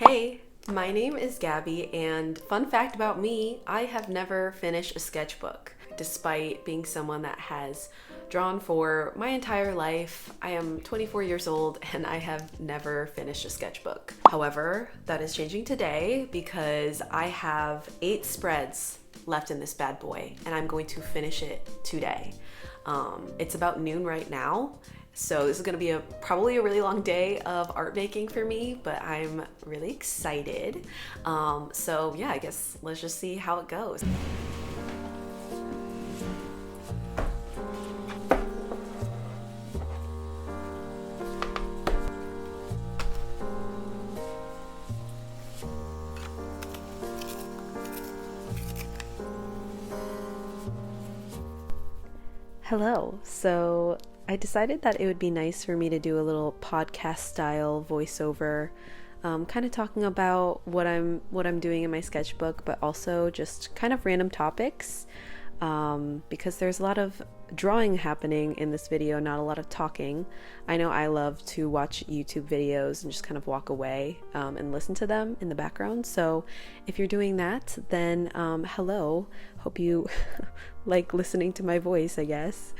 Hey, my name is Gabi, and fun fact about me, I have never finished a sketchbook. Despite being someone that has drawn for my entire life, I am 24 years old and I have never finished a sketchbook. However, that is changing today because I have 8 spreads left in this bad boy and I'm going to finish it today. It's about noon right now. So this is going to be probably a really long day of art making for me, but I'm really excited. So yeah, I guess let's just see how it goes. Hello. So I decided that it would be nice for me to do a little podcast style voiceover, kind of talking about what I'm doing in my sketchbook, but also just kind of random topics, because there's a lot of drawing happening in this video, not a lot of talking. I know I love to watch YouTube videos and just kind of walk away and listen to them in the background. So if you're doing that, then hello. Hope you like listening to my voice, I guess.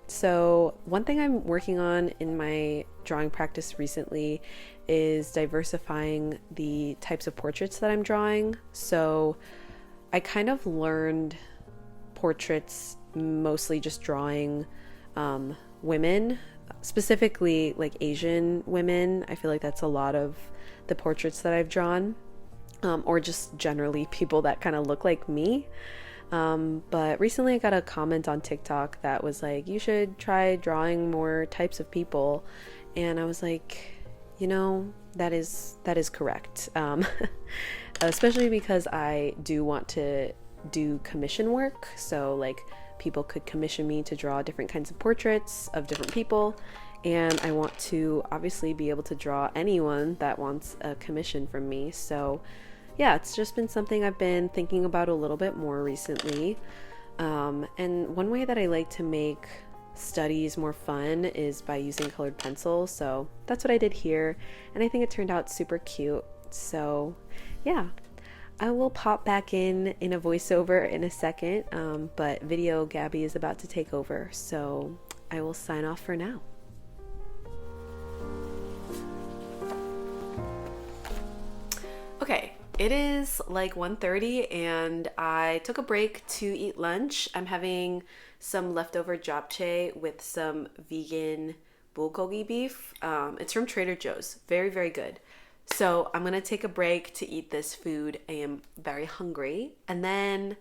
So one thing I'm working on in my drawing practice recently is diversifying the types of portraits that I'm drawing. So I kind of learned portraits mostly just drawing women, specifically like Asian women. I feel like that's a lot of the portraits that I've drawn, or just generally people that kind of look like me. But recently I got a comment on TikTok that was like, you should try drawing more types of people. And I was like, that is correct. Especially because I do want to do commission work. So like people could commission me to draw different kinds of portraits of different people. And I want to obviously be able to draw anyone that wants a commission from me. So yeah, it's just been something I've been thinking about a little bit more recently. And one way that I like to make studies more fun is by using colored pencil. So that's what I did here. And I think it turned out super cute. So yeah, I will pop back in a voiceover in a second. But video Gabi is about to take over. So I will sign off for now. Okay. It is like 1:30 and I took a break to eat lunch. I'm having some leftover japchae with some vegan bulgogi beef. It's from Trader Joe's. Very, very good. So I'm going to take a break to eat this food. I am very hungry. And then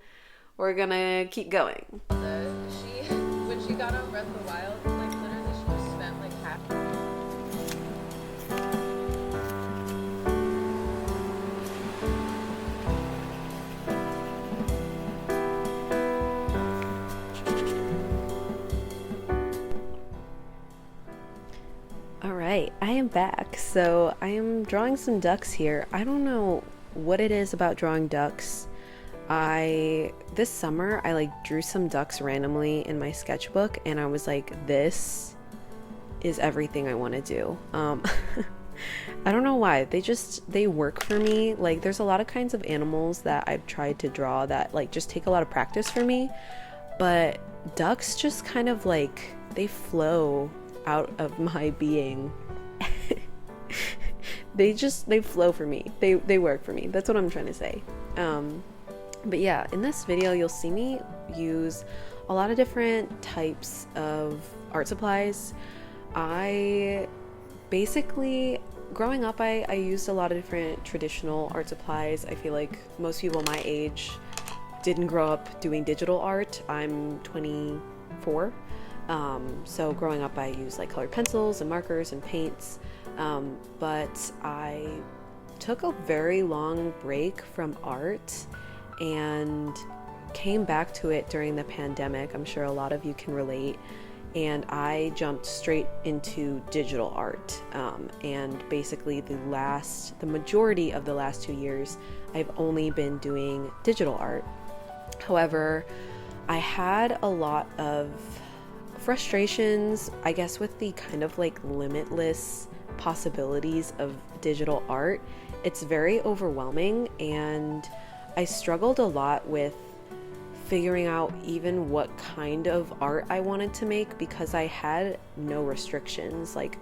we're going to keep going. When she got on Breath of the Wild, like literally she just spent like half. Alright, I am back. So I am drawing some ducks here. I don't know what it is about drawing ducks. This summer I like drew some ducks randomly in my sketchbook and I was like, this is everything I want to do. I don't know why. They work for me. Like there's a lot of kinds of animals that I've tried to draw that like just take a lot of practice for me. But ducks just kind of like, they flow out of my being. They flow for me. They work for me. That's what I'm trying to say. But yeah, in this video you'll see me use a lot of different types of art supplies. I basically, growing up, I used a lot of different traditional art supplies. I feel like most people my age didn't grow up doing digital art. I'm 24. So growing up I used like colored pencils and markers and paints, but I took a very long break from art and came back to it during the pandemic. I'm sure a lot of you can relate. And I jumped straight into digital art, and basically the majority of the last 2 years I've only been doing digital art. However, I had a lot of frustrations, I guess, with the kind of like limitless possibilities of digital art, it's very overwhelming, and I struggled a lot with figuring out even what kind of art I wanted to make because I had no restrictions. Like,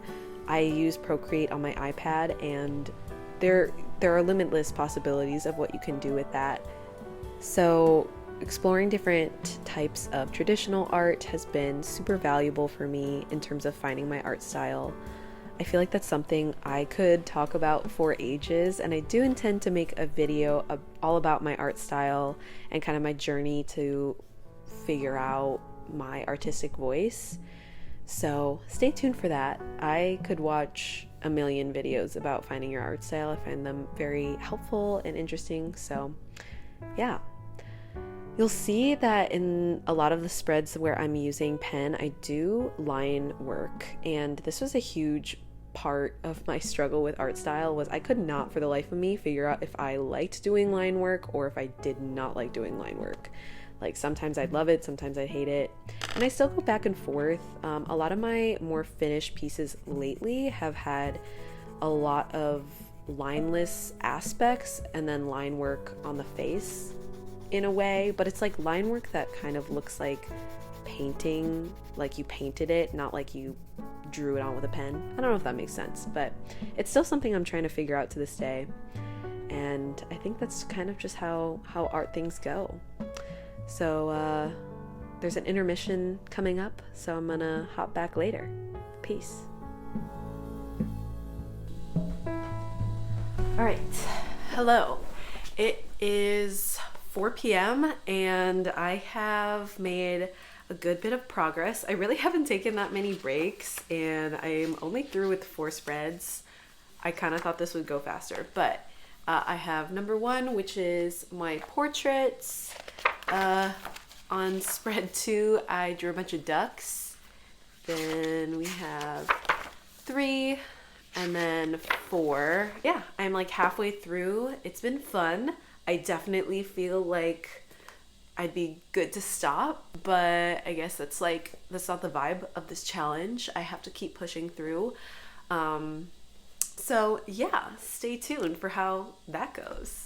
I use Procreate on my iPad, and there are limitless possibilities of what you can do with that. So exploring different types of traditional art has been super valuable for me in terms of finding my art style. I feel like that's something I could talk about for ages, and I do intend to make a video all about my art style and kind of my journey to figure out my artistic voice. So stay tuned for that. I could watch a million videos about finding your art style. I find them very helpful and interesting. So yeah. You'll see that in a lot of the spreads where I'm using pen, I do line work, and this was a huge part of my struggle with art style. Was I could not for the life of me figure out if I liked doing line work or if I did not like doing line work. Like, sometimes I'd love it, sometimes I'd hate it, and I still go back and forth. A lot of my more finished pieces lately have had a lot of lineless aspects and then line work on the face in a way, but it's like line work that kind of looks like painting, like you painted it, not like you drew it on with a pen. I don't know if that makes sense, but it's still something I'm trying to figure out to this day, and I think that's kind of just how art things go. So there's an intermission coming up, so I'm gonna hop back later. Peace. All right, hello. It is 4 p.m. and I have made a good bit of progress. I really haven't taken that many breaks, and I'm only through with 4 spreads. I kind of thought this would go faster, but I have number 1, which is my portraits. On spread 2, I drew a bunch of ducks. Then we have 3, and then 4. Yeah, I'm like halfway through. It's been fun. I definitely feel like I'd be good to stop, but I guess that's not the vibe of this challenge. I have to keep pushing through. So yeah, stay tuned for how that goes.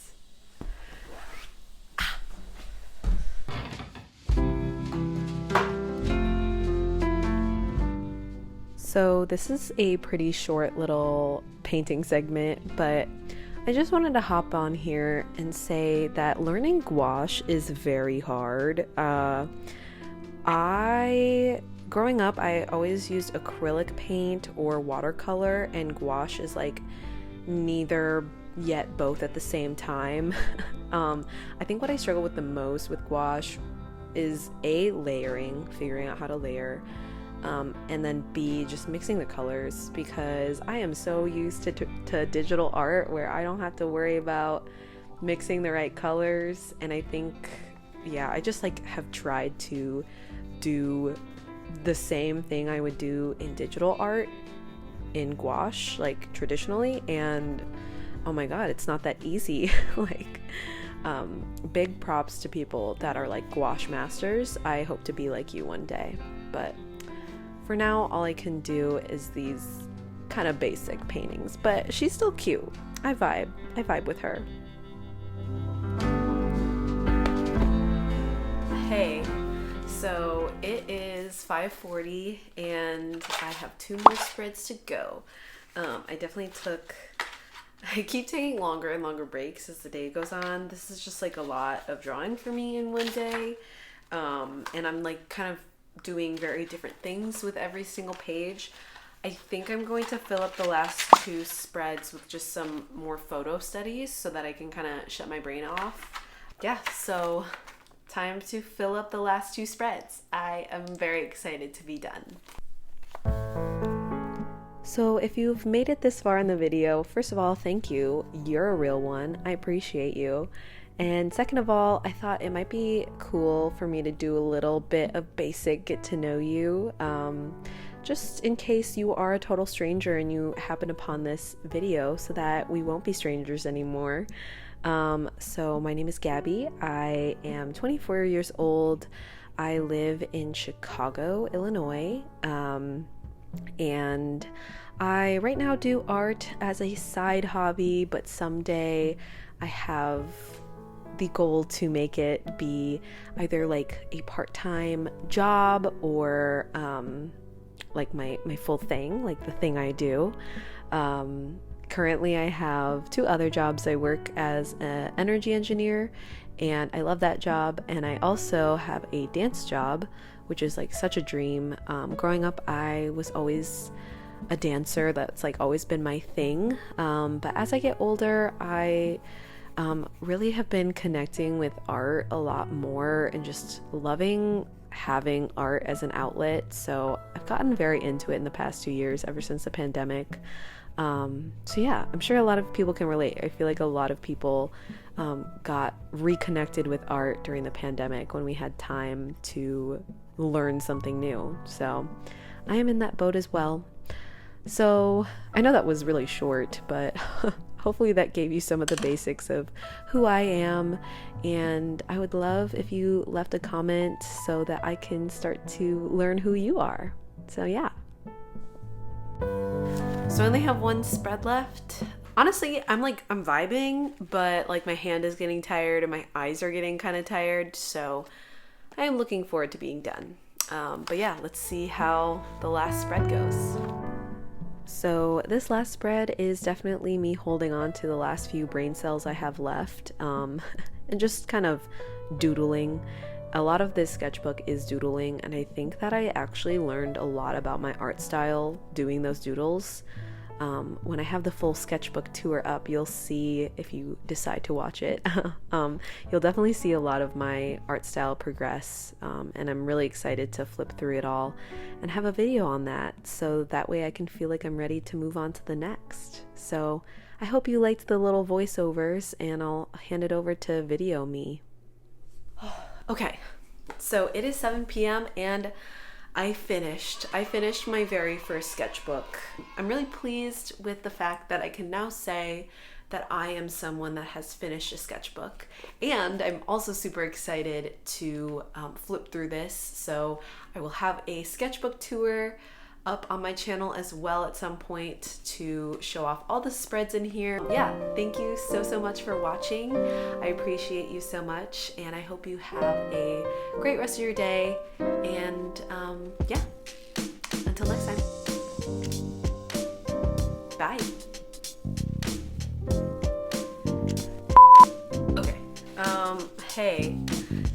So this is a pretty short little painting segment, but I just wanted to hop on here and say that learning gouache is very hard. Growing up, I always used acrylic paint or watercolor, and gouache is like neither yet both at the same time. I think what I struggle with the most with gouache is A, layering, figuring out how to layer, and then B, just mixing the colors, because I am so used to digital art where I don't have to worry about mixing the right colors. And I think, yeah, I just like have tried to do the same thing I would do in digital art in gouache, like traditionally, and oh my god, it's not that easy. Like, big props to people that are like gouache masters. I hope to be like you one day, but for now, all I can do is these kind of basic paintings, but she's still cute. I vibe with her. Hey, so it is 5:40 and I have 2 more spreads to go. I keep taking longer and longer breaks as the day goes on. This is just like a lot of drawing for me in one day. And I'm like kind of doing very different things with every single page. I think I'm going to fill up the last 2 spreads with just some more photo studies so that I can kind of shut my brain off. Yeah, so time to fill up the last 2 spreads. I am very excited to be done. So if you've made it this far in the video, first of all, thank you. You're a real one. I appreciate you. And second of all, I thought it might be cool for me to do a little bit of basic get to know you, just in case you are a total stranger and you happen upon this video, so that we won't be strangers anymore. So my name is Gabi. I am 24 years old. I live in Chicago, Illinois, and I right now do art as a side hobby, but someday I have the goal to make it be either like a part-time job or like my full thing, like the thing I do. Currently I have two other jobs. I work as an energy engineer and I love that job, and I also have a dance job, which is like such a dream. Growing up I was always a dancer. That's like always been my thing. But as I get older, I really have been connecting with art a lot more and just loving having art as an outlet. So I've gotten very into it in the past 2 years, ever since the pandemic. So yeah, I'm sure a lot of people can relate. I feel like a lot of people got reconnected with art during the pandemic when we had time to learn something new. So I am in that boat as well. So I know that was really short, but hopefully that gave you some of the basics of who I am, and I would love if you left a comment so that I can start to learn who you are. So yeah. So I only have one spread left. Honestly, I'm vibing, but like my hand is getting tired and my eyes are getting kind of tired, so I am looking forward to being done. But yeah, let's see how the last spread goes. So this last spread is definitely me holding on to the last few brain cells I have left, and just kind of doodling. A lot of this sketchbook is doodling, and I think that I actually learned a lot about my art style doing those doodles. When I have the full sketchbook tour up, you'll see, if you decide to watch it, you'll definitely see a lot of my art style progress, and I'm really excited to flip through it all and have a video on that, so that way I can feel like I'm ready to move on to the next. So I hope you liked the little voiceovers, and I'll hand it over to video me. Okay, so it is 7 p.m. and I finished my very first sketchbook. I'm really pleased with the fact that I can now say that I am someone that has finished a sketchbook, and I'm also super excited to flip through this. So I will have a sketchbook tour up on my channel as well at some point to show off all the spreads in here. Yeah, thank you so much for watching. I appreciate you so much, and I hope you have a great rest of your day, and yeah, until next time, bye. Okay, hey,